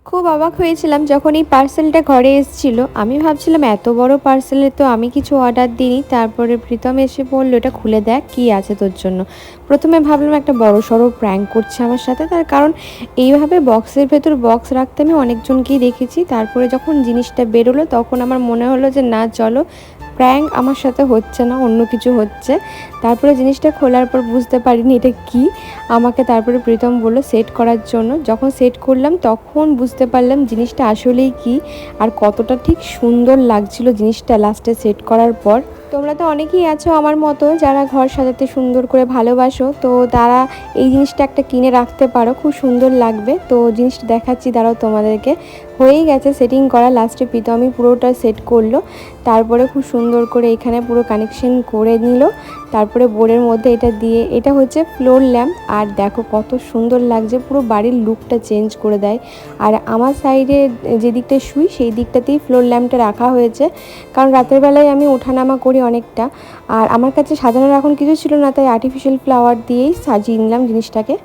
খুব অবাক হয়েছিলাম যখন এই পার্সেলটা ঘরে এসেছিল। আমি ভাবছিলাম এত বড় পার্সেলে তো আমি কিছু অর্ডার দিইনি। তারপরে প্রীতম এসে বলল, "এটা খুলে দেখ কী আছে তোর জন্য।" প্রথমে ভাবলাম একটা বড়সড় প্র্যাঙ্ক করছে আমার সাথে। তার কারণ এইভাবে বক্সের ভেতর বক্স রাখতে আমি অনেকজনকেই দেখেছি। তারপরে যখন জিনিসটা বেরোলো তখন আমার মনে হলো যে না চলো, প্র্যাঙ্ক আমার সাথে হচ্ছে না, অন্য কিছু হচ্ছে। তারপরে জিনিসটা খোলার পর বুঝতে পারিনি এটা কী। আমাকে তারপরে প্রীতম বলল সেট করার জন্য। যখন সেট করলাম তখন বুঝতে পারলাম জিনিসটা আসলেই কী আর কতটা ঠিক সুন্দর লাগছিল জিনিসটা লাস্টে সেট করার পর। তোমরা তো অনেকেই আছো আমার মতো যারা ঘর সাজাতে সুন্দর করে ভালোবাসো, তো তারা এই জিনিসটা একটা কিনে রাখতে পারো, খুব সুন্দর লাগবে। তো জিনিসটা দেখাচ্ছি, দাঁড়াও তোমাদেরকে। হয়েই গেছে সেটিং করা, লাস্টে প্রীতমই পুরোটা সেট করলো। তারপরে খুব সুন্দর করে এখানে পুরো কানেকশন করে নিল। তারপরে বোর্ডের মধ্যে এটা দিয়ে, এটা হচ্ছে ফ্লোর ল্যাম্প। আর দেখো কত সুন্দর লাগছে, পুরো বাড়ির লুকটা চেঞ্জ করে দেয়। আর আমার সাইডে যে দিকটা শুই সেই দিকটাতেই ফ্লোর ল্যাম্পটা রাখা হয়েছে, কারণ রাতের বেলায় আমি ওঠানামা করি অনেকটা। আর আমার কাছে সাজানোর এখন কিছু ছিল না, তাই আর্টিফিশিয়াল ফ্লাওয়ার দিয়েই সাজিয়ে নিলাম জিনিসটাকে।